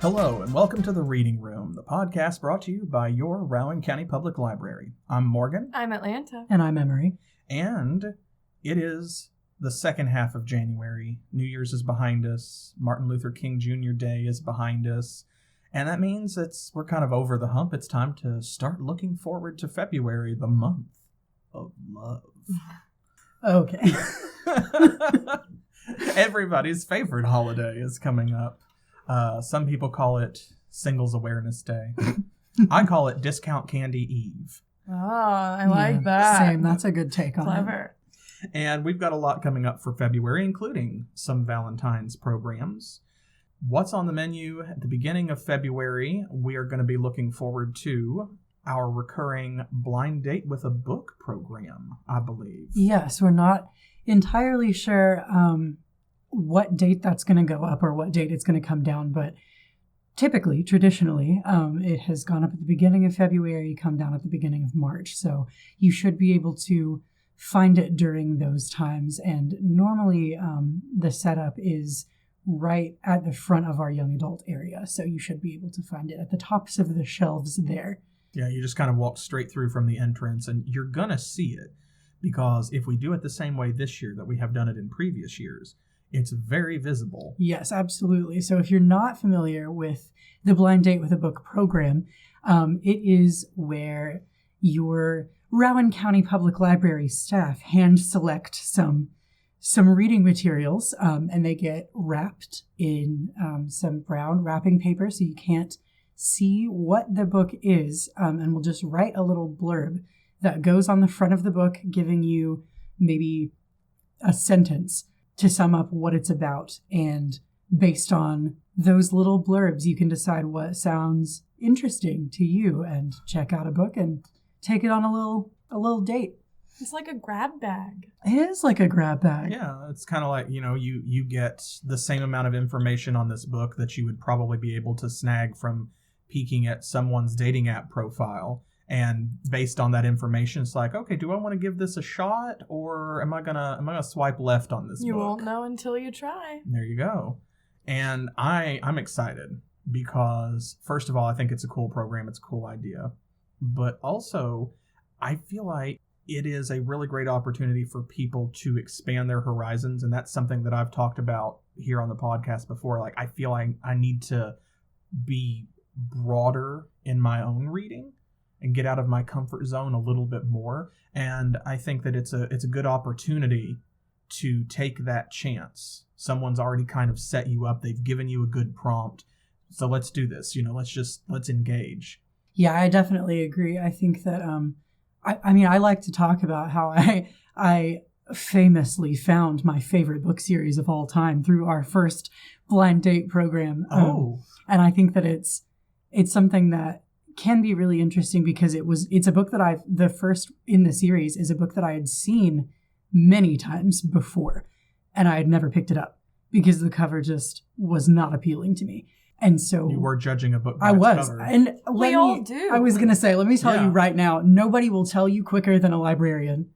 Hello, and welcome to The Reading Room, the podcast brought to you by your Rowan County Public Library. I'm Morgan. I'm Atlanta. And I'm Emery. And it is the second half of January. New Year's is behind us. Martin Luther King Jr. Day is behind us. And that means we're kind of over the hump. It's time to start looking forward to February, the month of love. Okay. Everybody's favorite holiday is coming up. Some people call it Singles Awareness Day. I call it Discount Candy Eve. Oh, I like that. Same. That's a good take on it. Clever. And we've got a lot coming up for February, including some Valentine's programs. What's on the menu at the beginning of February? We are going to be looking forward to our recurring Blind Date with a Book program, I believe. Yes, we're not entirely sure what date that's going to go up or what date it's going to come down, but traditionally, it has gone up at the beginning of February, come down at the beginning of March. So you should be able to find it during those times. And normally the setup is right at the front of our young adult area. So you should be able to find it at the tops of the shelves there. Yeah, you just kind of walk straight through from the entrance and you're going to see it, because if we do it the same way this year that we have done it in previous years, it's very visible. Yes, absolutely. So if you're not familiar with the Blind Date with a Book program, it is where your Rowan County Public Library staff hand select some reading materials, and they get wrapped in some brown wrapping paper so you can't see what the book is, and we'll just write a little blurb that goes on the front of the book, giving you maybe a sentence to sum up what it's about. And based on those little blurbs, you can decide what sounds interesting to you and check out a book and take it on a little date. It's like a grab bag. It is like a grab bag. Yeah, it's kind of like, you get the same amount of information on this book that you would probably be able to snag from peeking at someone's dating app profile. And based on that information, it's like, okay, do I want to give this a shot, or am I gonna swipe left on this book? You won't know until you try. There you go. And I'm excited because, first of all, I think it's a cool program. It's a cool idea. But also, I feel like it is a really great opportunity for people to expand their horizons. And that's something that I've talked about here on the podcast before. Like, I feel like I need to be broader in my own reading and get out of my comfort zone a little bit more. And I think that it's a good opportunity to take that chance. Someone's already kind of set you up. They've given you a good prompt. So let's do this. Let's engage. Yeah, I definitely agree. I think that, I like to talk about how I famously found my favorite book series of all time through our first Blind Date program. And I think that it's something that can be really interesting because it's a book that the first in the series is a book that I had seen many times before, and I had never picked it up because the cover just was not appealing to me. And so you were judging a book by its cover. I was. And we all do. I was going to say, let me tell you right now, nobody will tell you quicker than a librarian.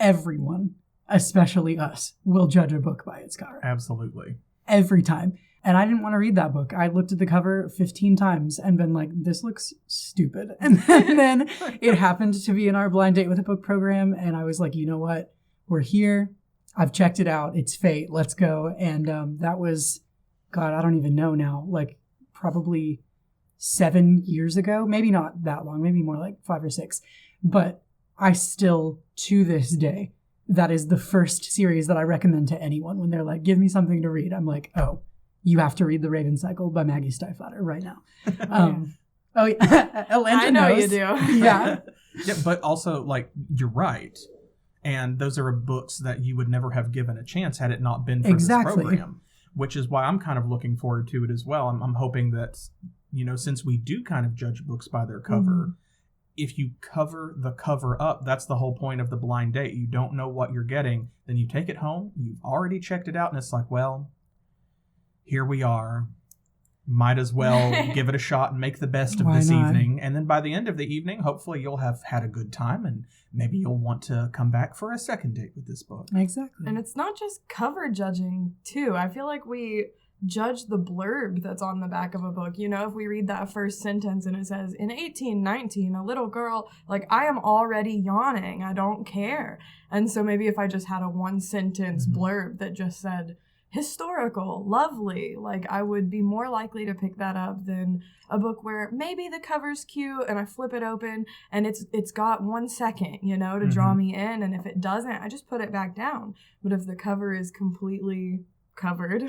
Everyone, especially us, will judge a book by its cover. Absolutely. Every time. And I didn't want to read that book. I looked at the cover 15 times and been like, this looks stupid. And then it happened to be in our Blind Date with a Book program. And I was like, you know what? We're here. I've checked it out. It's fate. Let's go. And that was, God, I don't even know now, like probably 7 years ago. Maybe not that long. Maybe more like 5 or 6. But I still, to this day, that is the first series that I recommend to anyone when they're like, give me something to read. I'm like, oh, you have to read The Raven Cycle by Maggie Stiefvater right now. Oh, yeah. Atlanta I know knows. you do. Yeah. Yeah, but also, like, you're right. And those are books that you would never have given a chance had it not been for this program, which is why I'm kind of looking forward to it as well. I'm hoping that, since we do kind of judge books by their cover, if you cover the cover up, that's the whole point of the blind date. You don't know what you're getting. Then you take it home. You've already checked it out. And it's like, well, here we are. Might as well give it a shot and make the best of this evening. And then by the end of the evening, hopefully you'll have had a good time and maybe you'll want to come back for a second date with this book. Exactly. And it's not just cover judging, too. I feel like we judge the blurb that's on the back of a book. You know, if we read that first sentence and it says, in 1819, a little girl, like, I am already yawning. I don't care. And so maybe if I just had a one sentence blurb that just said, historical, lovely, like, I would be more likely to pick that up than a book where maybe the cover's cute and I flip it open and it's got 1 second, you know, to draw me in. And if it doesn't, I just put it back down. But if the cover is completely covered,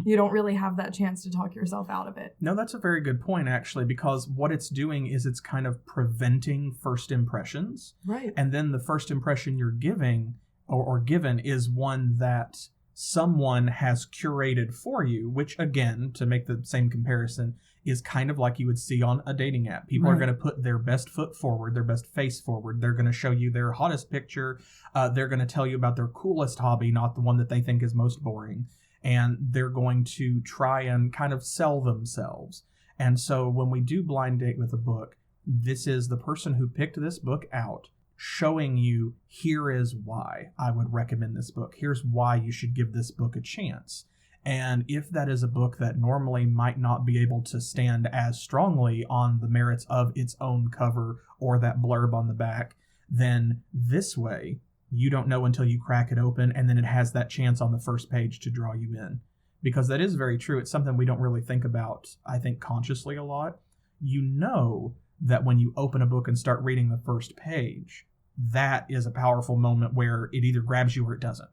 you don't really have that chance to talk yourself out of it. No, that's a very good point, actually, because what it's doing is it's kind of preventing first impressions. Right. And then the first impression you're giving or given is one that someone has curated for you, which, again, to make the same comparison, is kind of like you would see on a dating app. People are going to put their best foot forward, their best face forward. They're going to show you their hottest picture. They're going to tell you about their coolest hobby, not the one that they think is most boring. And they're going to try and kind of sell themselves. And so when we do blind date with a book, this is the person who picked this book out showing you, here is why I would recommend this book. Here's why you should give this book a chance. And if that is a book that normally might not be able to stand as strongly on the merits of its own cover or that blurb on the back, then this way, you don't know until you crack it open, and then it has that chance on the first page to draw you in. Because that is very true. It's something we don't really think about, I think, consciously a lot. You know that when you open a book and start reading the first page, that is a powerful moment where it either grabs you or it doesn't.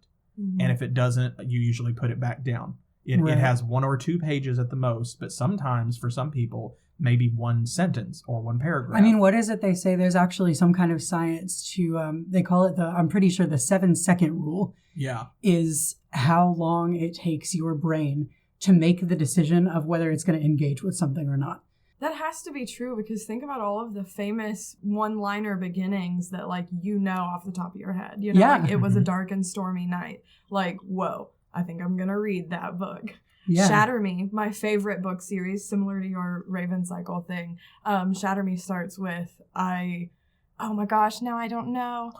And if it doesn't, you usually put it back down. It has 1 or 2 pages at the most, but sometimes for some people, maybe 1 sentence or 1 paragraph. I mean, what is it they say? There's actually some kind of science to, they call it I'm pretty sure the 7-second rule. Yeah. Is how long it takes your brain to make the decision of whether it's going to engage with something or not. That has to be true, because think about all of the famous one-liner beginnings that, like, you know off the top of your head. You know, like, it was a dark and stormy night. Like, whoa, I think I'm going to read that book. Yeah. Shatter Me, my favorite book series, similar to your Raven Cycle thing. Shatter Me starts with, oh my gosh, now I don't know.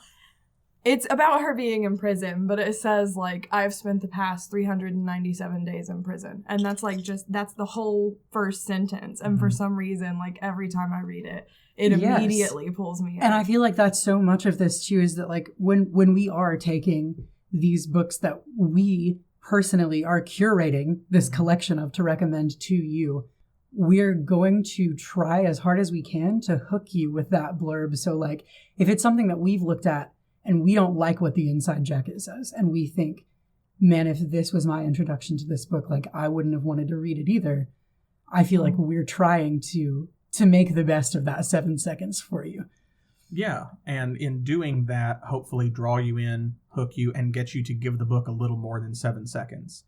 It's about her being in prison, but it says, like, I've spent the past 397 days in prison. And that's, like, that's the whole first sentence. And for some reason, like, every time I read it, it immediately pulls me in. And I feel like that's so much of this, too, is that, like, when we are taking these books that we personally are curating this collection of to recommend to you, we're going to try as hard as we can to hook you with that blurb. So, like, if it's something that we've looked at, and we don't like what the inside jacket says, and we think, man, if this was my introduction to this book, like, I wouldn't have wanted to read it either. I feel like we're trying to make the best of that 7 seconds for you. Yeah, and in doing that, hopefully draw you in, hook you, and get you to give the book a little more than 7 seconds.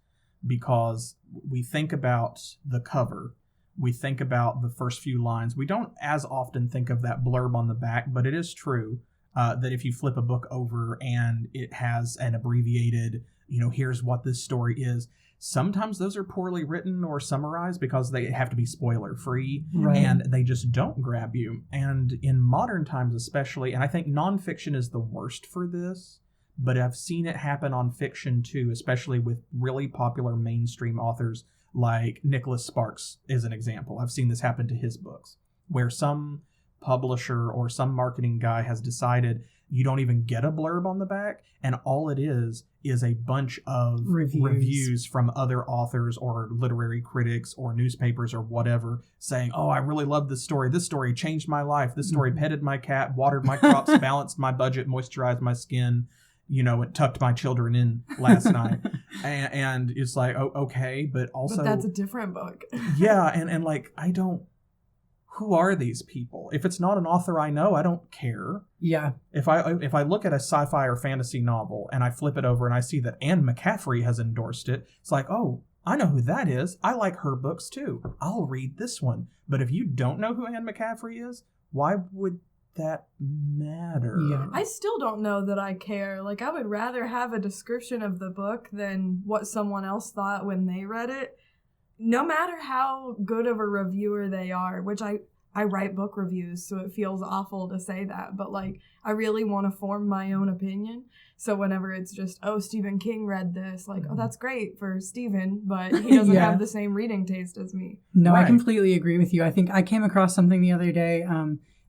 Because we think about the cover, we think about the first few lines. We don't as often think of that blurb on the back, but it is true. That if you flip a book over and it has an abbreviated, here's what this story is, sometimes those are poorly written or summarized because they have to be spoiler free, and they just don't grab you. And in modern times especially, and I think nonfiction is the worst for this, but I've seen it happen on fiction too, especially with really popular mainstream authors like Nicholas Sparks is an example. I've seen this happen to his books, where some publisher or some marketing guy has decided you don't even get a blurb on the back, and all it is a bunch of reviews from other authors or literary critics or newspapers or whatever saying, oh, I really love this story. This story changed my life. This story petted my cat, watered my crops, balanced my budget, moisturized my skin, it tucked my children in last night. And it's like, oh, okay, but also... But that's a different book. Yeah, and like, who are these people? If it's not an author I know, I don't care. Yeah. If I look at a sci-fi or fantasy novel and I flip it over and I see that Anne McCaffrey has endorsed it, it's like, oh, I know who that is. I like her books too. I'll read this one. But if you don't know who Anne McCaffrey is, why would that matter? Yeah. I still don't know that I care. Like, I would rather have a description of the book than what someone else thought when they read it. No matter how good of a reviewer they are, which I I write book reviews, so it feels awful to say that, but like I really want to form my own opinion. So whenever it's just, oh, Stephen King read this, like, oh, that's great for Stephen, but he doesn't have the same reading taste as me. No, right. I completely agree with you. I think I came across something the other day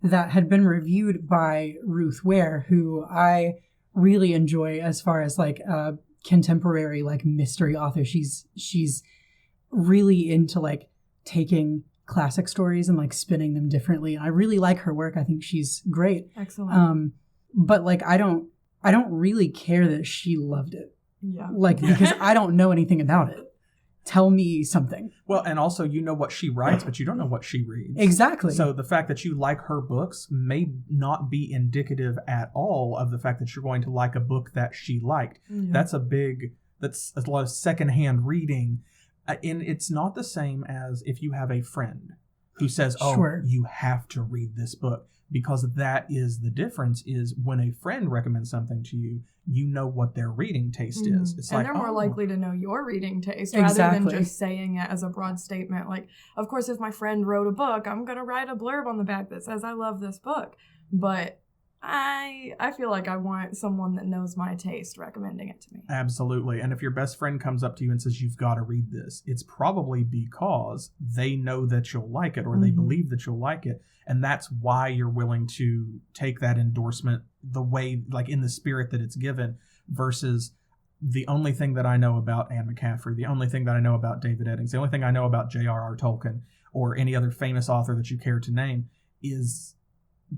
that had been reviewed by Ruth Ware, who I really enjoy as far as like contemporary like mystery author. She's really into like taking classic stories and like spinning them differently. I really like her work. I think she's great. Excellent. But like I don't really care that she loved it. Yeah. Like because I don't know anything about it. Tell me something. Well, and also you know what she writes, but you don't know what she reads. Exactly. So the fact that you like her books may not be indicative at all of the fact that you're going to like a book that she liked. Yeah. That's a lot of secondhand reading. And it's not the same as if you have a friend who says, oh, sure, you have to read this book. Because that is the difference, is when a friend recommends something to you, you know what their reading taste is. It's and they're more likely to know your reading taste rather than just saying it as a broad statement. Like, of course, if my friend wrote a book, I'm going to write a blurb on the back that says I love this book. But I feel like I want someone that knows my taste recommending it to me. Absolutely. And if your best friend comes up to you and says, you've got to read this, it's probably because they know that you'll like it or they believe that you'll like it. And that's why you're willing to take that endorsement the way, like in the spirit that it's given, versus the only thing that I know about Anne McCaffrey, the only thing that I know about David Eddings, the only thing I know about J.R.R. Tolkien or any other famous author that you care to name is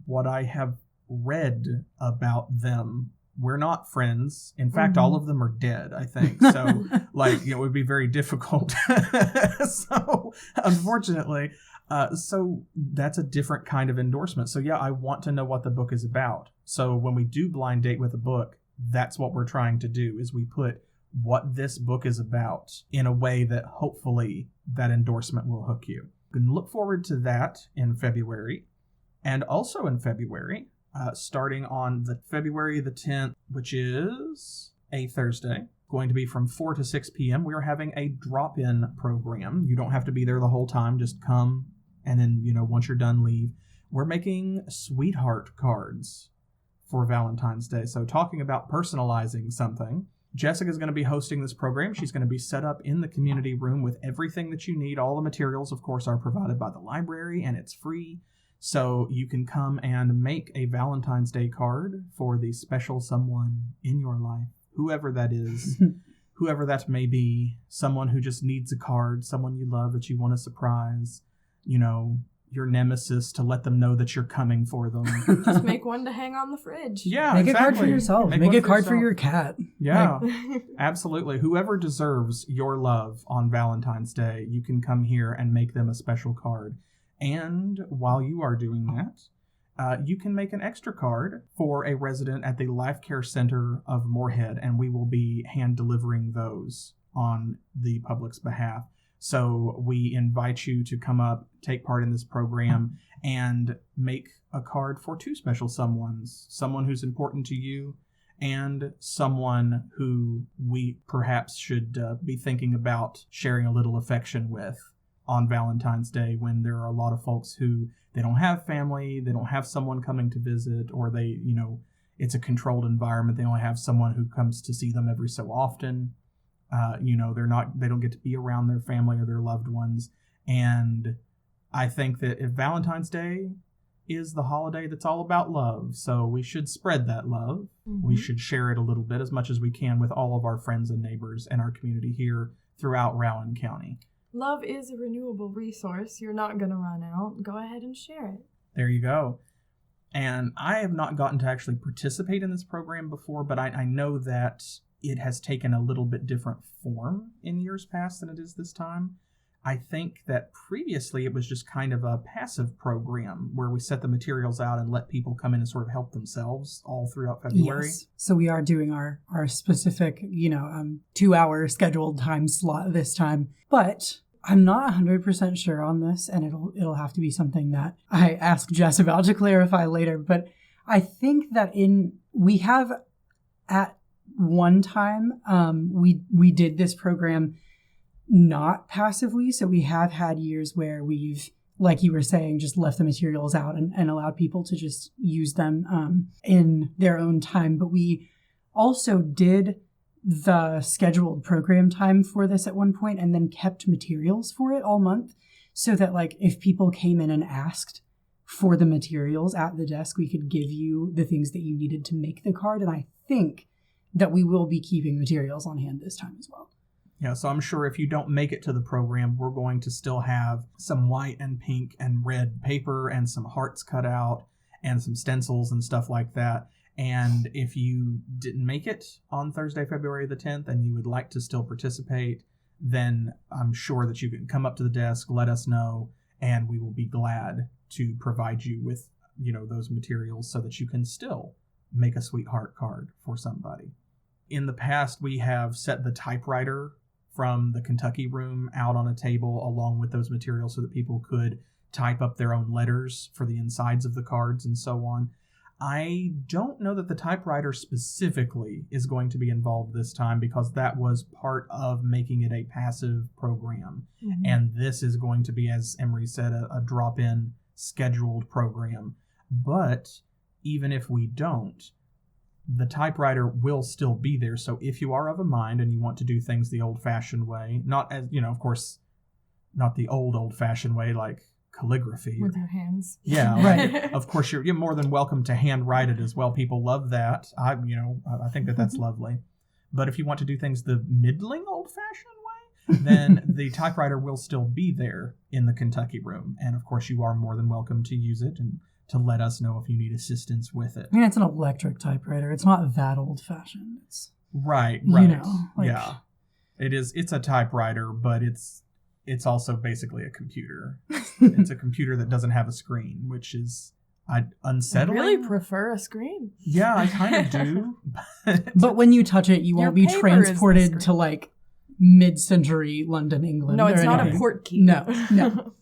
what I have read about them. We're not friends. In fact, all of them are dead, I think. So, like, it would be very difficult. So, unfortunately, so that's a different kind of endorsement. So, yeah, I want to know what the book is about. So, when we do blind date with a book, that's what we're trying to do, is we put what this book is about in a way that hopefully that endorsement will hook you. You can look forward to that in February. And also in February, starting on February the 10th, which is a Thursday, going to be from 4 to 6 p.m. We are having a drop-in program. You don't have to be there the whole time. Just come and then, once you're done, leave. We're making sweetheart cards for Valentine's Day. So talking about personalizing something, Jessica's going to be hosting this program. She's going to be set up in the community room with everything that you need. All the materials, of course, are provided by the library, and it's free. So you can come and make a Valentine's Day card for the special someone in your life, whoever that is, whoever that may be, someone who just needs a card, someone you love that you want to surprise, your nemesis, to let them know that you're coming for them. Just make one to hang on the fridge. Yeah, Make a card for yourself. Make a card for your cat. Yeah, absolutely. Whoever deserves your love on Valentine's Day, you can come here and make them a special card. And while you are doing that, you can make an extra card for a resident at the Life Care Center of Moorhead, and we will be hand delivering those on the public's behalf. So we invite you to come up, take part in this program, and make a card for two special someones, someone who's important to you and someone who we perhaps should be thinking about sharing a little affection with on Valentine's Day, when there are a lot of folks who they don't have family, they don't have someone coming to visit, or they, it's a controlled environment. They only have someone who comes to see them every so often. They don't get to be around their family or their loved ones. And I think that if Valentine's Day is the holiday that's all about love, so we should spread that love. We should share it a little bit, as much as we can, with all of our friends and neighbors and our community here throughout Rowan County. Love is a renewable resource. You're not going to run out. Go ahead and share it. There you go. And I have not gotten to actually participate in this program before, but I know that it has taken a little bit different form in years past than it is this time. I think that previously it was just kind of a passive program where we set the materials out and let people come in and sort of help themselves all throughout February. Yes. So we are doing our specific, 2-hour scheduled time slot this time. But I'm not 100% sure on this, and it'll have to be something that I ask Jess about to clarify later. But I think that we have at one time, we did this program not passively. So we have had years where we've like you were saying, just left the materials out and allowed people to just use them in their own time. But we also did the scheduled program time for this at one point and then kept materials for it all month so that like if people came in and asked for the materials at the desk, we could give you the things that you needed to make the card. And I think that we will be keeping materials on hand this time as well. Yeah, so I'm sure if you don't make it to the program, we're going to still have some white and pink and red paper and some hearts cut out and some stencils and stuff like that. And if you didn't make it on Thursday, February the 10th, and you would like to still participate, then I'm sure that you can come up to the desk, let us know, and we will be glad to provide you with, those materials so that you can still make a sweetheart card for somebody. In the past, we have set the typewriter from the Kentucky room out on a table along with those materials so that people could type up their own letters for the insides of the cards and so on. I don't know that the typewriter specifically is going to be involved this time because that was part of making it a passive program. Mm-hmm. And this is going to be, as Emery said, a drop-in scheduled program. But even if we don't, the typewriter will still be there. So if you are of a mind and you want to do things the old-fashioned way, not as, of course, not the old-fashioned way like calligraphy. With your hands. Yeah, right. Of course, you're more than welcome to handwrite it as well. People love that. I think that's lovely. But if you want to do things the middling old-fashioned way, then the typewriter will still be there in the Kentucky room. And of course, you are more than welcome to use it and to let us know if you need assistance with it. I mean, it's an electric typewriter. It's not that old-fashioned. It's right. Yeah. It is. It's a typewriter, but it's also basically a computer. It's a computer that doesn't have a screen, which is unsettling. I really prefer a screen. Yeah, I kind of do. But when you touch it, you won't be transported to like mid-century London, England. No, it's not anything. A port key. No.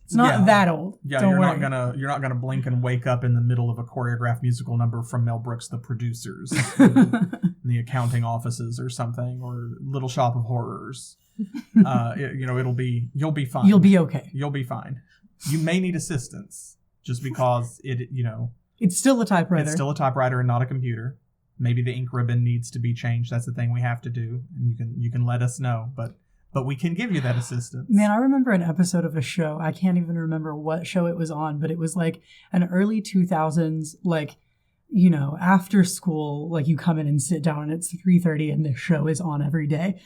It's not that old. Yeah, Don't you're worry. not gonna blink and wake up in the middle of a choreographed musical number from Mel Brooks' The Producers, in the accounting offices or something, or Little Shop of Horrors. You'll be fine. You'll be okay. You'll be fine. You may need assistance just because it's still a typewriter. It's still a typewriter and not a computer. Maybe the ink ribbon needs to be changed. That's the thing we have to do, and you can let us know. But we can give you that assistance. Man, I remember an episode of a show. I can't even remember what show it was on, but it was like an early 2000s, like, after school, like you come in and sit down and it's 3:30 and the show is on every day.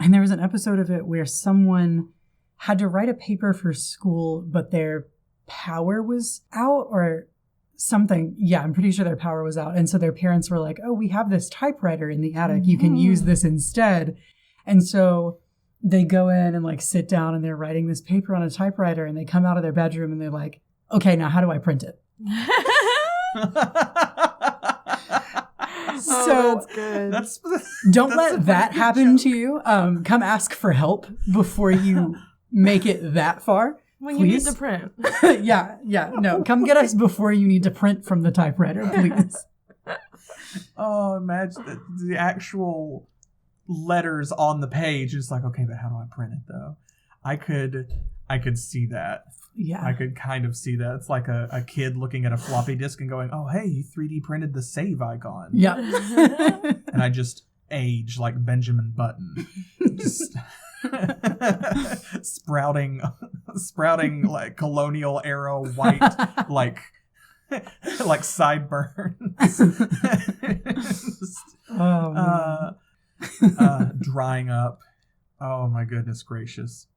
And there was an episode of it where someone had to write a paper for school, but their power was out or something. Yeah, I'm pretty sure their power was out. And so their parents were like, oh, we have this typewriter in the attic. You can use this instead. And so they go in and like sit down and they're writing this paper on a typewriter and they come out of their bedroom and they're like, okay, now how do I print it? So that's good. Don't let that happen to you. Come ask for help before you make it that far. When please. You need to print. Yeah. No, come get us before you need to print from the typewriter, please. Oh, imagine the actual letters on the page. It's like, okay, but how do I print it though? I could see that. Yeah. I could kind of see that. It's like a kid looking at a floppy disk and going, oh, hey, you 3D printed the save icon. Yeah. And I just age like Benjamin Button. Just sprouting like colonial era white, like sideburns. Drying up. Oh my goodness gracious.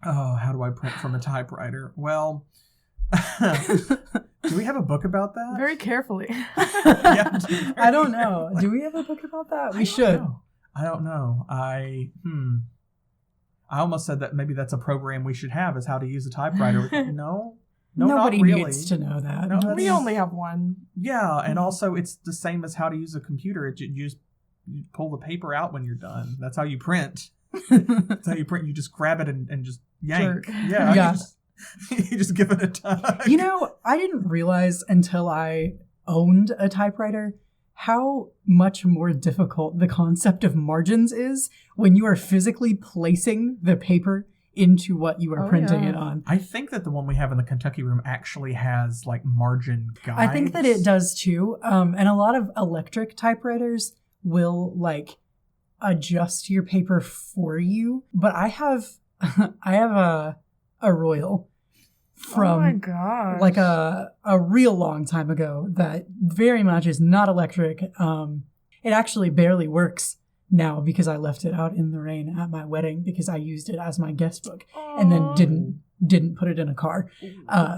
Oh, how do I print from a typewriter? Well, do we have a book about that? Very carefully. Yeah, I don't know. Do we have a book about that? We should. I don't know. I almost said that maybe that's a program we should have, is how to use a typewriter. No, nobody not really. needs to know that. No, we only have one. Yeah, and also it's the same as how to use a computer. You pull the paper out when you're done. That's how you print. That's how you print. You just grab it and just yank. Jerk. Yeah. You just give it a tug. I didn't realize until I owned a typewriter how much more difficult the concept of margins is when you are physically placing the paper into what you are printing yeah. it on. I think that the one we have in the Kentucky room actually has like margin guides. I think that it does too. And a lot of electric typewriters will like adjust your paper for you. But I have a Royal from oh my gosh. like a real long time ago that very much is not electric. It actually barely works now because I left it out in the rain at my wedding because I used it as my guest book and then didn't put it in a car.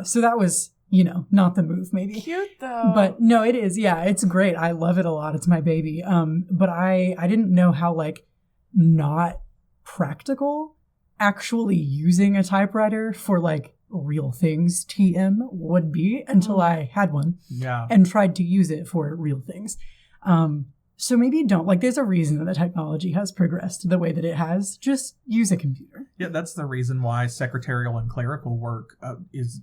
So that was, not the move maybe. Cute though. But no, it is. Yeah, it's great. I love it a lot. It's my baby. But I didn't know how like not practical actually using a typewriter for like real things TM would be until I had one and tried to use it for real things. So maybe don't. Like, there's a reason that the technology has progressed the way that it has. Just use a computer. Yeah, that's the reason why secretarial and clerical work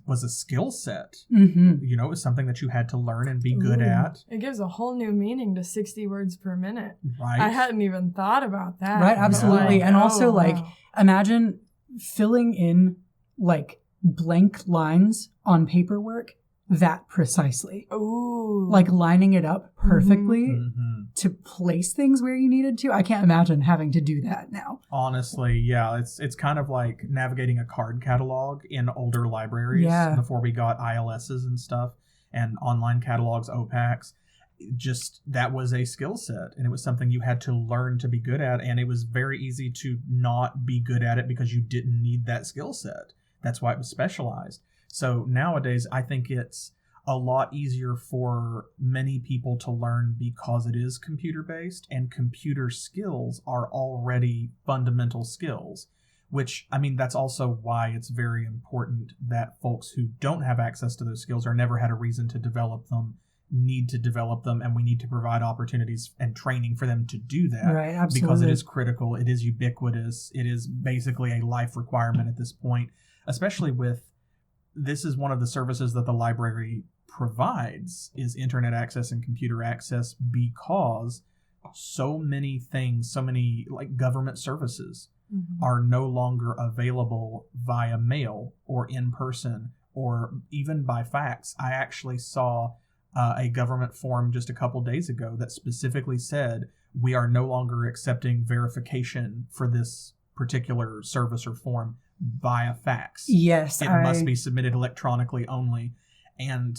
was a skill set. Mm-hmm. It was something that you had to learn and be good at. It gives a whole new meaning to 60 words per minute. Right. I hadn't even thought about that. Right, absolutely. Like, and also, wow. imagine filling in, like, blank lines on paperwork that precisely. Ooh. Like, lining it up perfectly Mm-hmm. to place things where you needed to. I can't imagine having to do that now. Honestly, yeah, it's kind of like navigating a card catalog in older libraries before we got ILSs and stuff and online catalogs, OPACs. Just that was a skill set, and it was something you had to learn to be good at, and it was very easy to not be good at it because you didn't need that skill set. That's why it was specialized. So nowadays, I think it's a lot easier for many people to learn because it is computer-based, and computer skills are already fundamental skills, which, I mean, that's also why it's very important that folks who don't have access to those skills or never had a reason to develop them need to develop them, and we need to provide opportunities and training for them to do that. Right, absolutely. Because it is critical, it is ubiquitous, it is basically a life requirement at this point, especially with this is one of the services that the library provides is internet access and computer access, because so many things, so many like government services are no longer available via mail or in person or even by fax. I actually saw a government form just a couple days ago that specifically said we are no longer accepting verification for this particular service or form via fax. Yes. It must be submitted electronically only. And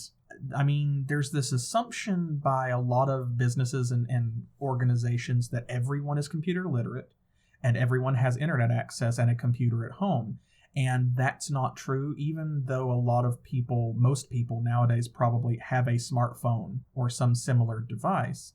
I mean, there's this assumption by a lot of businesses and organizations that everyone is computer literate and everyone has internet access and a computer at home. And that's not true, even though a lot of people, most people nowadays probably have a smartphone or some similar device.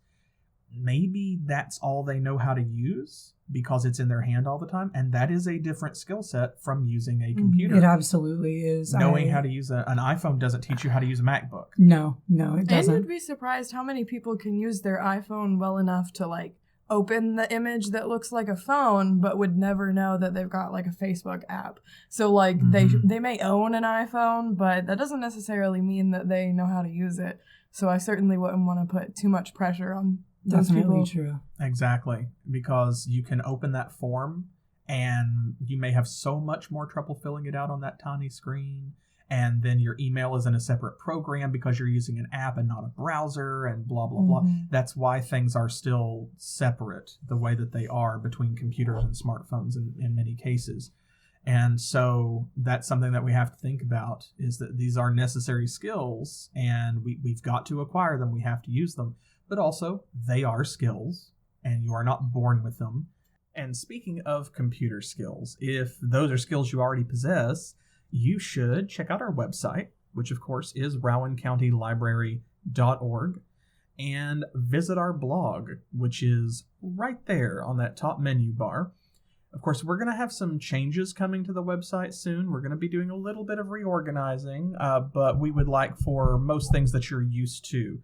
Maybe that's all they know how to use because it's in their hand all the time. And that is a different skill set from using a computer. It absolutely is. Knowing how to use an iPhone doesn't teach you how to use a MacBook. No, it doesn't. And you'd be surprised how many people can use their iPhone well enough to like open the image that looks like a phone, but would never know that they've got like a Facebook app. So like they may own an iPhone, but that doesn't necessarily mean that they know how to use it. So I certainly wouldn't want to put too much pressure on those Definitely people. true. Exactly, because you can open that form and you may have so much more trouble filling it out on that tiny screen. And then your email is in a separate program because you're using an app and not a browser and blah, blah, blah. That's why things are still separate the way that they are between computers and smartphones in many cases. And so that's something that we have to think about, is that these are necessary skills and we've got to acquire them. We have to use them. But also, they are skills and you are not born with them. And speaking of computer skills, if those are skills you already possess, you should check out our website, which of course is rowancountylibrary.org, and visit our blog, which is right there on that top menu bar. Of course, we're going to have some changes coming to the website soon. We're going to be doing a little bit of reorganizing, but we would like for most things that you're used to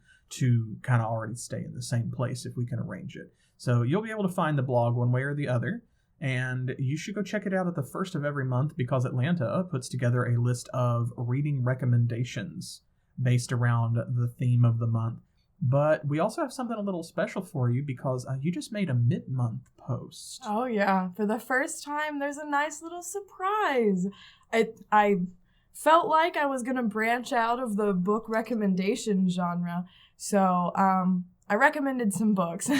kind of already stay in the same place if we can arrange it. So you'll be able to find the blog one way or the other. And you should go check it out at the first of every month, because Atlanta puts together a list of reading recommendations based around the theme of the month. But we also have something a little special for you because you just made a mid-month post. Oh, yeah. For the first time, there's a nice little surprise. I felt like I was going to branch out of the book recommendation genre. So I recommended some books. Way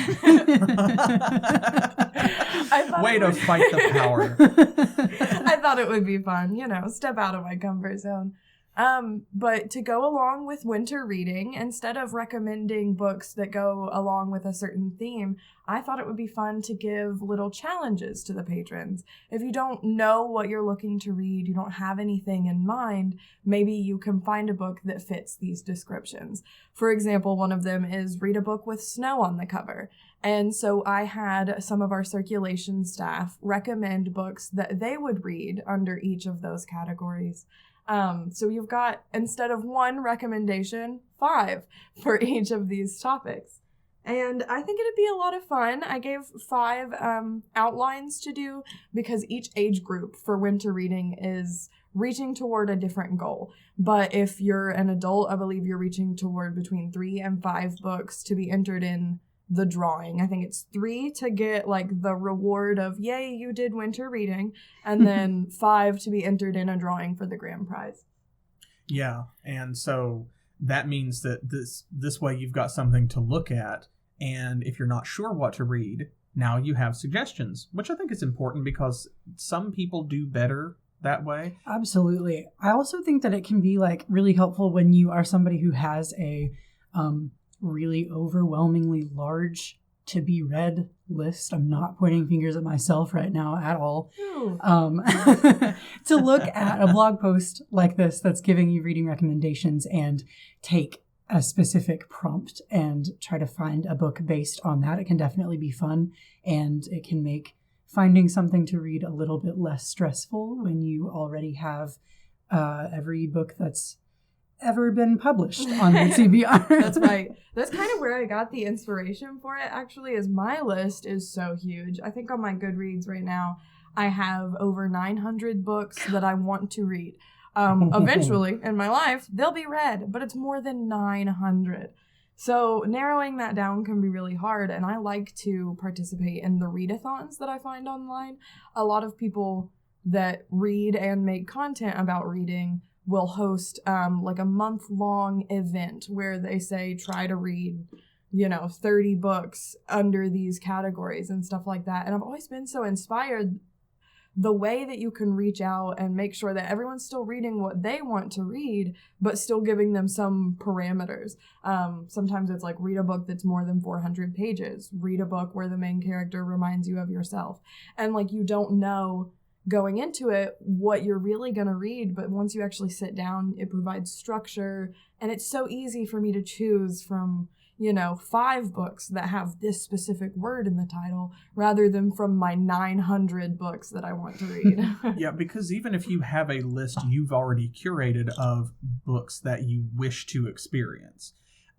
to fight the power. I thought it would be fun, step out of my comfort zone. But to go along with winter reading, instead of recommending books that go along with a certain theme, I thought it would be fun to give little challenges to the patrons. If you don't know what you're looking to read, you don't have anything in mind, maybe you can find a book that fits these descriptions. For example, one of them is read a book with snow on the cover. And so I had some of our circulation staff recommend books that they would read under each of those categories. So you've got, instead of 1 recommendation, 5 for each of these topics. And I think it'd be a lot of fun. I gave 5 outlines to do because each age group for winter reading is reaching toward a different goal. But if you're an adult, I believe you're reaching toward between 3 and 5 books to be entered in the drawing. I think it's 3 to get like the reward of yay, you did winter reading, and then 5 to be entered in a drawing for the grand prize. Yeah, and so that means that this way you've got something to look at, and if you're not sure what to read, now you have suggestions, which I think is important because some people do better that way. Absolutely. I also think that it can be like really helpful when you are somebody who has a really overwhelmingly large to be read list. I'm not pointing fingers at myself right now at all. To look at a blog post like this that's giving you reading recommendations and take a specific prompt and try to find a book based on that. It can definitely be fun, and it can make finding something to read a little bit less stressful when you already have every book that's ever been published on the TBR. That's right. That's kind of where I got the inspiration for it, actually, is my list is so huge. I think on my Goodreads right now, I have over 900 books that I want to read. Eventually, in my life, they'll be read, but it's more than 900. So narrowing that down can be really hard, and I like to participate in the readathons that I find online. A lot of people that read and make content about reading will host like a month-long event where they say try to read 30 books under these categories and stuff like that. And I've always been so inspired the way that you can reach out and make sure that everyone's still reading what they want to read, but still giving them some parameters. Sometimes it's like read a book that's more than 400 pages, read a book where the main character reminds you of yourself. And like you don't know going into it what you're really going to read, but once you actually sit down, it provides structure, and it's so easy for me to choose from 5 books that have this specific word in the title rather than from my 900 books that I want to read. Yeah, because even if you have a list you've already curated of books that you wish to experience,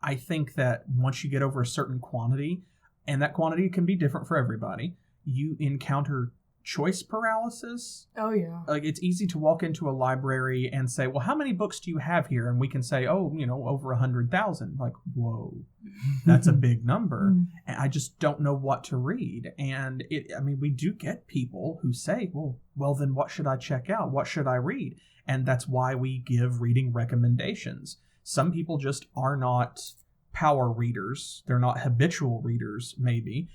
I think that once you get over a certain quantity, and that quantity can be different for everybody, you encounter choice paralysis. Oh, yeah. Like, it's easy to walk into a library and say, well, how many books do you have here? And we can say, over 100,000. Like, whoa, that's a big number. And I just don't know what to read. And we do get people who say, well, then what should I check out? What should I read? And that's why we give reading recommendations. Some people just are not power readers. They're not habitual readers, maybe.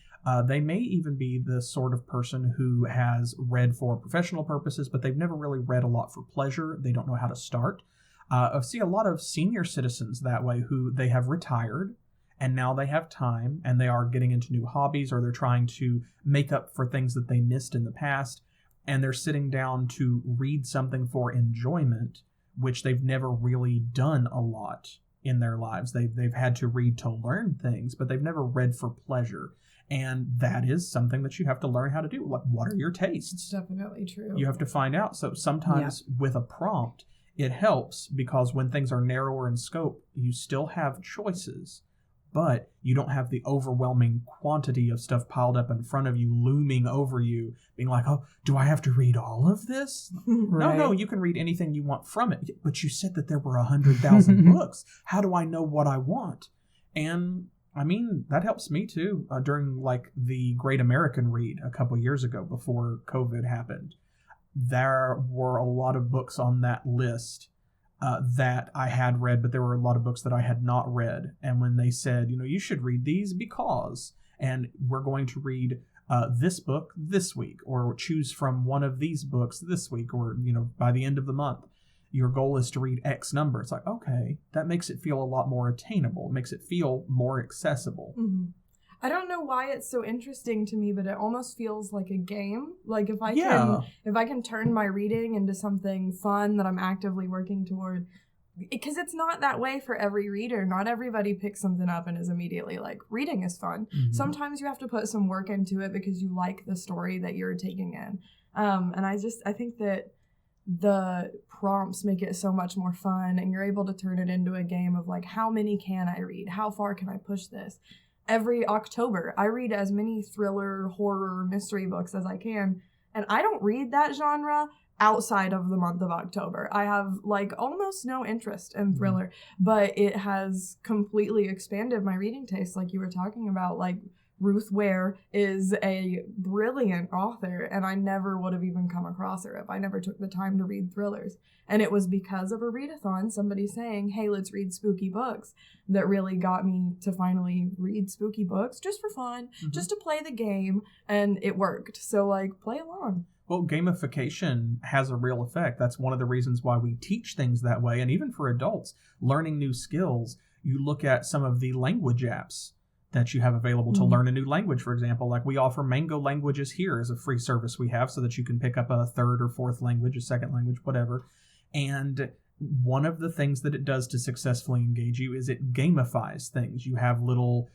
They may even be the sort of person who has read for professional purposes, but they've never really read a lot for pleasure. They don't know how to start. I see a lot of senior citizens that way who they have retired and now they have time and they are getting into new hobbies, or they're trying to make up for things that they missed in the past, and they're sitting down to read something for enjoyment, which they've never really done a lot in their lives. They've had to read to learn things, but they've never read for pleasure. And that is something that you have to learn how to do. Like, what are your tastes? It's definitely true. You have to find out. So sometimes with a prompt, it helps because when things are narrower in scope, you still have choices, but you don't have the overwhelming quantity of stuff piled up in front of you, looming over you, being like, oh, do I have to read all of this? Right. No, you can read anything you want from it. But you said that there were 100,000 books. How do I know what I want? And I mean, that helps me too. During like the Great American Read a couple years ago before COVID happened, there were a lot of books on that list that I had read, but there were a lot of books that I had not read. And when they said, you should read these because, and we're going to read this book this week, or choose from one of these books this week, or, by the end of the month, your goal is to read X number. It's like, okay, that makes it feel a lot more attainable. It makes it feel more accessible. Mm-hmm. I don't know why it's so interesting to me, but it almost feels like a game. Like if I can turn my reading into something fun that I'm actively working toward, because it's not that way for every reader. Not everybody picks something up and is immediately like, reading is fun. Mm-hmm. Sometimes you have to put some work into it because you like the story that you're taking in. And I think that the prompts make it so much more fun, and you're able to turn it into a game of like, how many can I read? How far can I push this? Every October, I read as many thriller, horror, mystery books as I can, and I don't read that genre outside of the month of October. I have like almost no interest in thriller, but it has completely expanded my reading taste, like you were talking about. Like, Ruth Ware is a brilliant author, and I never would have even come across her if I never took the time to read thrillers. And it was because of a readathon, somebody saying, hey, let's read spooky books, that really got me to finally read spooky books just for fun, just to play the game, and it worked. So, like, play along. Well, gamification has a real effect. That's one of the reasons why we teach things that way. And even for adults, learning new skills, you look at some of the language apps that you have available to learn a new language, for example. Like, we offer Mango Languages here as a free service we have, so that you can pick up a third or fourth language, a second language, whatever. And one of the things that it does to successfully engage you is it gamifies things. You have little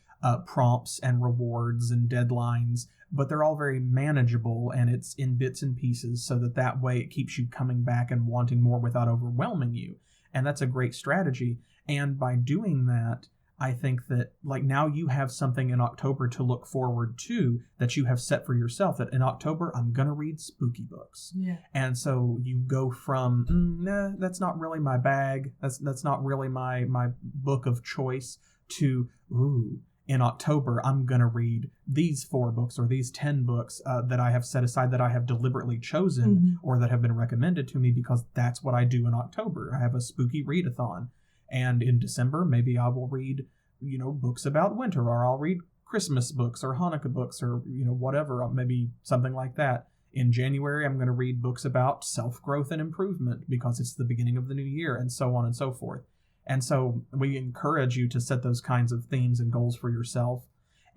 prompts and rewards and deadlines, but they're all very manageable, and it's in bits and pieces, so that way it keeps you coming back and wanting more without overwhelming you. And that's a great strategy. And by doing that, I think that, like, now you have something in October to look forward to that you have set for yourself, that in October, I'm going to read spooky books. Yeah. And so you go from, nah, that's not really my bag. That's not really my book of choice, to, ooh, in October, I'm going to read these 4 books or these 10 books that I have set aside, that I have deliberately chosen or that have been recommended to me, because that's what I do in October. I have a spooky readathon. And in December, maybe I will read, books about winter, or I'll read Christmas books or Hanukkah books, or, whatever, maybe something like that. In January, I'm going to read books about self-growth and improvement because it's the beginning of the new year, and so on and so forth. And so we encourage you to set those kinds of themes and goals for yourself.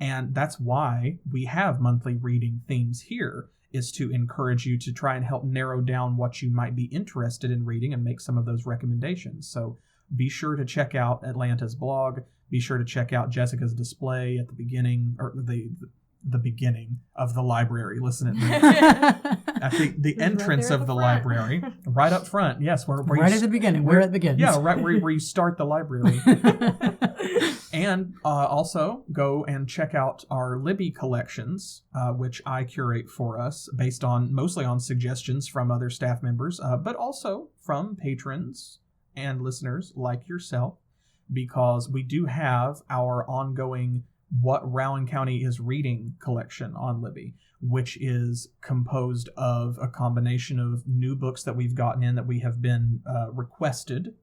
And that's why we have monthly reading themes here, is to encourage you to try and help narrow down what you might be interested in reading and make some of those recommendations. So be sure to check out Atlanta's blog. Be sure to check out Jessica's display at the beginning, or the beginning of the library. Listen at me. I think the entrance of the library, right up front. Yes, we're right at the beginning. We're at the beginning. Yeah, right where you start the library. And also go and check out our Libby Collections, which I curate for us, based on mostly on suggestions from other staff members, but also from patrons and listeners like yourself, because we do have our ongoing What Rowan County is Reading collection on Libby, which is composed of a combination of new books that we've gotten in that we have been requested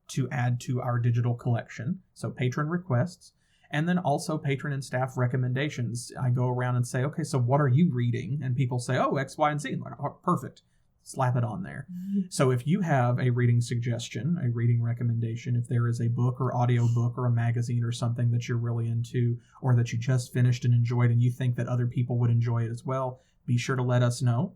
to add to our digital collection. So patron requests, and then also patron and staff recommendations. I go around and say, okay, so what are you reading? And people say, oh, X, Y, and Z. I'm like, oh, perfect. Slap it on there. So if you have a reading suggestion, a reading recommendation, if there is a book or audio book or a magazine or something that you're really into, or that you just finished and enjoyed and you think that other people would enjoy it as well, be sure to let us know.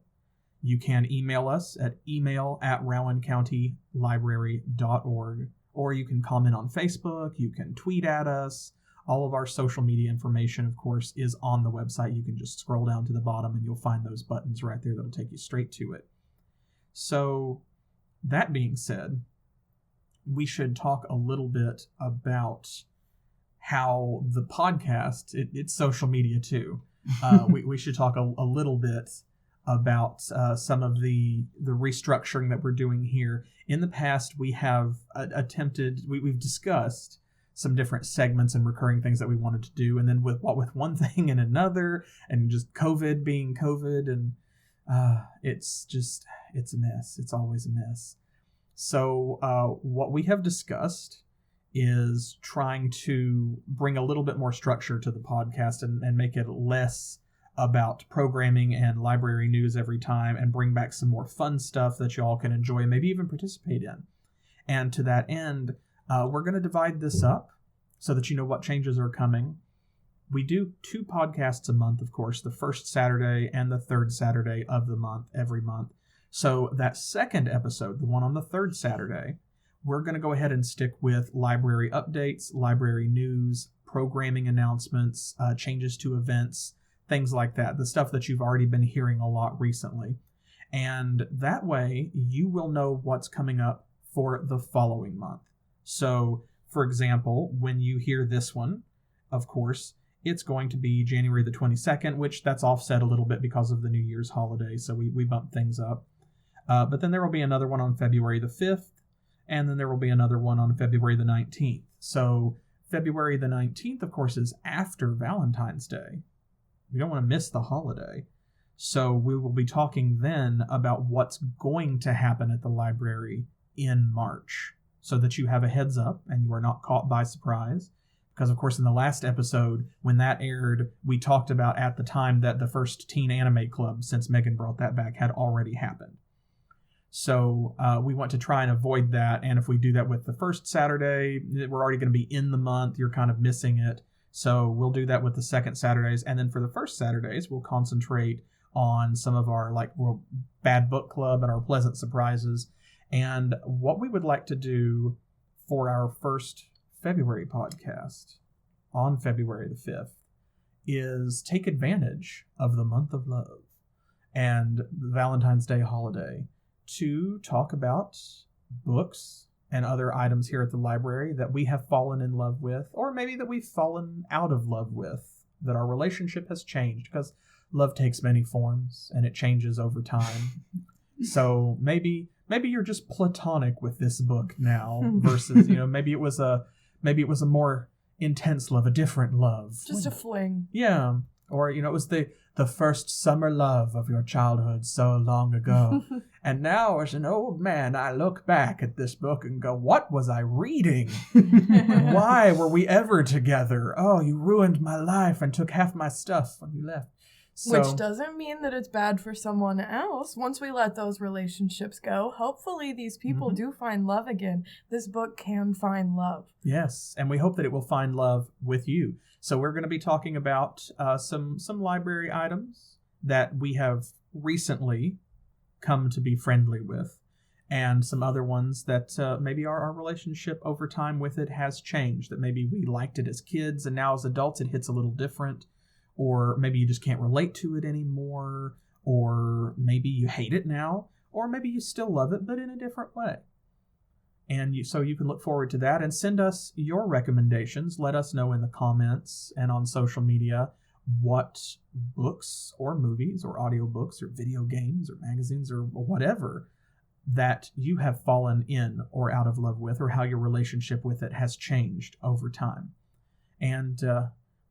You can email us at email@rowancountylibrary.org, or you can comment on Facebook, you can tweet at us. All of our social media information, of course, is on the website. You can just scroll down to the bottom and you'll find those buttons right there that'll take you straight to it. So, that being said, we should talk a little bit about how the podcast, it's social media too. We should talk a little bit about some of the restructuring that we're doing here. In the past, we have attempted, we've discussed some different segments and recurring things that we wanted to do. And then with one thing and another, and just COVID being COVID, and it's a mess. It's always a mess. So what we have discussed is trying to bring a little bit more structure to the podcast and make it less about programming and library news every time, and bring back some more fun stuff that you all can enjoy and maybe even participate in. And to that end, we're going to divide this up so that you know what changes are coming. We do 2 podcasts a month, of course, the first Saturday and the third Saturday of the month, every month. So that second episode, the one on the third Saturday, we're going to go ahead and stick with library updates, library news, programming announcements, changes to events, things like that, the stuff that you've already been hearing a lot recently. And that way, you will know what's coming up for the following month. So, for example, when you hear this one, of course, it's going to be January the 22nd, which that's offset a little bit because of the New Year's holiday, so we bump things up. But then there will be another one on February the 5th, and then there will be another one on February the 19th. So February the 19th, of course, is after Valentine's Day. We don't want to miss the holiday. So we will be talking then about what's going to happen at the library in March, so that you have a heads up and you are not caught by surprise. Because, of course, in the last episode, when that aired, we talked about at the time that the first teen anime club, since Megan brought that back, had already happened. So we want to try and avoid that. And if we do that with the first Saturday, we're already going to be in the month. You're kind of missing it. So we'll do that with the second Saturdays. And then for the first Saturdays, we'll concentrate on some of our bad book club and our pleasant surprises. And what we would like to do for our first February podcast on February the 5th is take advantage of the month of love and the Valentine's Day holiday to talk about books and other items here at the library that we have fallen in love with, or maybe that we've fallen out of love with, that our relationship has changed, because love takes many forms and it changes over time. So maybe you're just platonic with this book now versus, maybe it was a more intense love, a different love. Just a fling. Yeah. Or, it was the first summer love of your childhood so long ago. And now, as an old man, I look back at this book and go, what was I reading? Why were we ever together? Oh, you ruined my life and took half my stuff when you left. So, which doesn't mean that it's bad for someone else. Once we let those relationships go, hopefully these people do find love again. This book can find love. Yes, and we hope that it will find love with you. So we're going to be talking about some library items that we have recently come to be friendly with, and some other ones that maybe our relationship over time with it has changed, that maybe we liked it as kids and now as adults it hits a little different. Or maybe you just can't relate to it anymore, or maybe you hate it now, or maybe you still love it, but in a different way. And so you can look forward to that and send us your recommendations. Let us know in the comments and on social media what books or movies or audiobooks or video games or magazines or whatever that you have fallen in or out of love with, or how your relationship with it has changed over time. And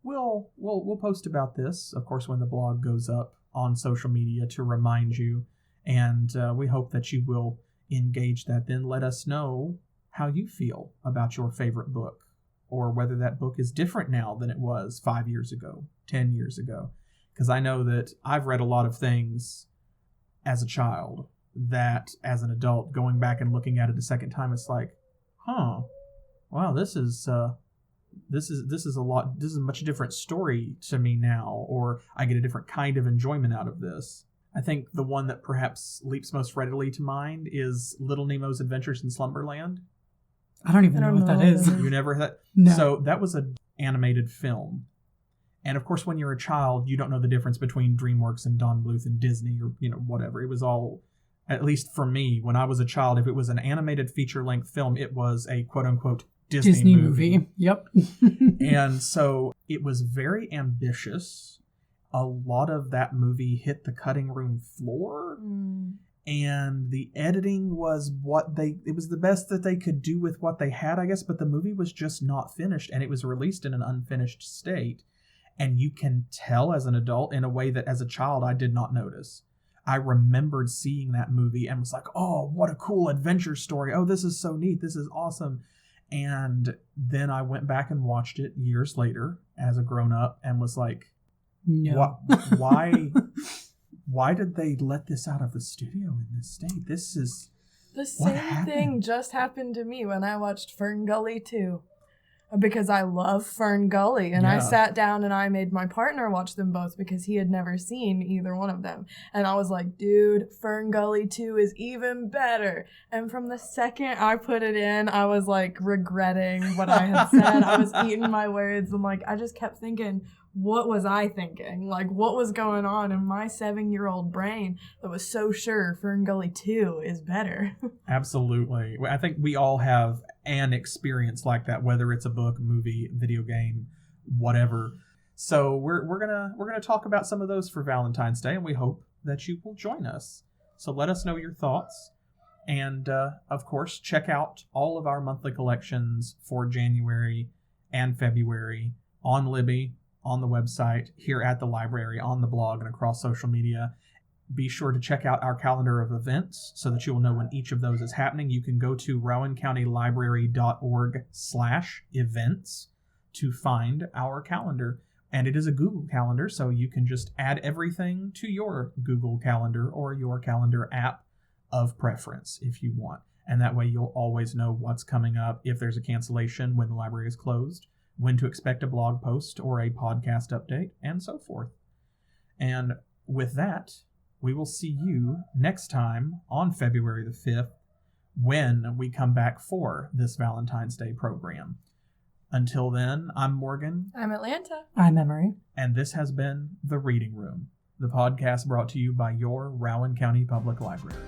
We'll post about this, of course, when the blog goes up on social media to remind you. And we hope that you will engage that. Then let us know how you feel about your favorite book, or whether that book is different now than it was 5 years ago, 10 years ago. Because I know that I've read a lot of things as a child that as an adult, going back and looking at it a second time, it's like, wow, this is a much different story to me now, or I get a different kind of enjoyment out of this. I think the one that perhaps leaps most readily to mind is Little Nemo's Adventures in Slumberland. I don't even know what that is. You never heard that? No. So that was an animated film. And of course, when you're a child, you don't know the difference between DreamWorks and Don Bluth and Disney, or, whatever. It was all, at least for me, when I was a child, if it was an animated feature-length film, it was a quote-unquote Disney movie. Yep. And so it was very ambitious. A lot of that movie hit the cutting room floor. and the editing was it was the best that they could do with what they had, I guess, but the movie was just not finished, and it was released in an unfinished state. And you can tell as an adult in a way that as a child I did not notice. I remembered seeing that movie and was like, oh, what a cool adventure story. Oh, this is so neat. This is awesome. And then I went back and watched it years later as a grown-up and was like, No. Why did they let this out of the studio in this state? This is... The same thing just happened to me when I watched Fern Gully 2. Because I love Fern Gully. And I sat down and I made my partner watch them both because he had never seen either one of them. And I was like, dude, Fern Gully 2 is even better. And from the second I put it in, I was like regretting what I had said. I was eating my words. And like, I just kept thinking, what was I thinking? Like, what was going on in my 7-year-old brain that was so sure Fern Gully 2 is better? Absolutely. I think we all have an experience like that, whether it's a book, movie, video game, whatever. So we're gonna talk about some of those for Valentine's Day, and we hope that you will join us. So let us know your thoughts. And of course, check out all of our monthly collections for January and February on Libby, on the website, here at the library, on the blog, and across social media. Be sure to check out our calendar of events so that you will know when each of those is happening. You can go to rowancountylibrary.org/events to find our calendar. And it is a Google Calendar, so you can just add everything to your Google Calendar or your calendar app of preference if you want. And that way you'll always know what's coming up, if there's a cancellation, when the library is closed, when to expect a blog post or a podcast update, and so forth. And with that, we will see you next time on February the 5th when we come back for this Valentine's Day program. Until then, I'm Morgan. I'm Atlanta. I'm Emery. And this has been The Reading Room, the podcast brought to you by your Rowan County Public Library.